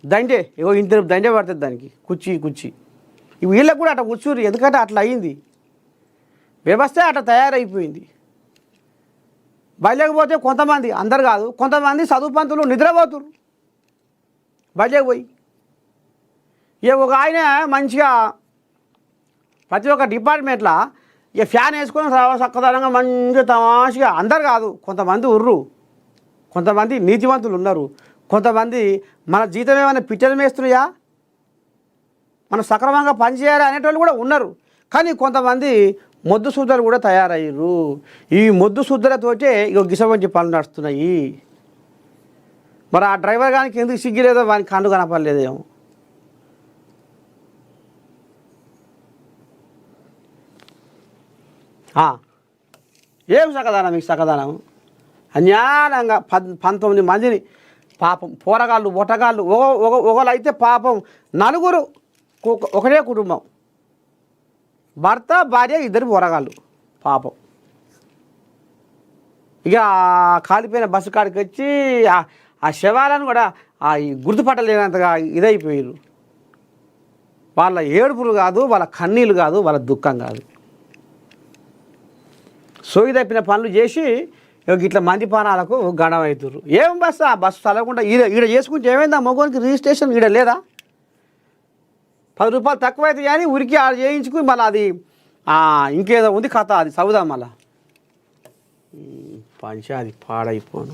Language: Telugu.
దండే ఏవో ఇంత దండే పడుతుంది దానికి కుర్చీ వీళ్ళకు కూడా అట్లా కూర్చుర్రు, ఎందుకంటే అట్లా అయ్యింది, వ్యవస్థ అట్లా తయారైపోయింది. బయటకు పోతే కొంతమంది, అందరు కాదు, కొంతమంది చదువు పంతులు నిద్రపోతురు బయటకు పోయి. ఇక ఒక ఆయన మంచిగా ప్రతి ఒక్క డిపార్ట్మెంట్లో ఇక ఫ్యాన్ వేసుకొని చక్కదనంగా మంచిగా తమాషగా, అందరు కాదు, కొంతమంది ఉర్రు, కొంతమంది నీతివంతులు ఉన్నారు, కొంతమంది మన జీతం ఏమైనా పిచ్చలు వేస్తున్నాయా, మనం సక్రమంగా పనిచేయాలి అనేటోళ్ళు కూడా ఉన్నారు. కానీ కొంతమంది మొద్దు శుద్ధలు కూడా తయారయ్యారు. ఈ మొద్దు శుద్ధలతోటే ఇక గిసవంటి పనులు నడుస్తున్నాయి. మరి ఆ డ్రైవర్ గానికి ఎందుకు సిగ్గిలేదో వానికి కన్ను కనపడలేదేమో. ఏం సకదానం మీకు సకదానం? అన్యాయంగా 19 మందిని పాపం పోరగాళ్ళు బొట్టగాళ్ళు ఒకళ్ళు అయితే పాపం నలుగురు, ఒకటే కుటుంబం, భర్త భార్య 2 పోరగాళ్ళు పాపం. ఇక కాలిపోయిన బస్సు కాడికి వచ్చి ఆ శవాలను కూడా గుర్తుపట్టలేనంతగా ఇదైపోయారు. వాళ్ళ ఏడుపులు కాదు, వాళ్ళ కన్నీళ్ళు కాదు, వాళ్ళ దుఃఖం కాదు, సోయి తప్పిన పనులు చేసి ఇట్లా మంది పానాలకు గణం అవుతారు. ఏం బస్సు ఆ బస్సు చదవకుండా ఈడ చేసుకుంటే ఏమైంది? ఆ మగవానికి రిజిస్ట్రేషన్ ఈడ లేదా? 10 రూపాయలు తక్కువైతే కానీ ఉరికి ఆడ చేయించుకుని మళ్ళీ అది ఇంకేదో ఉంది కథ, అది చదువుదాం మళ్ళా. పంచాది పాడైపోను.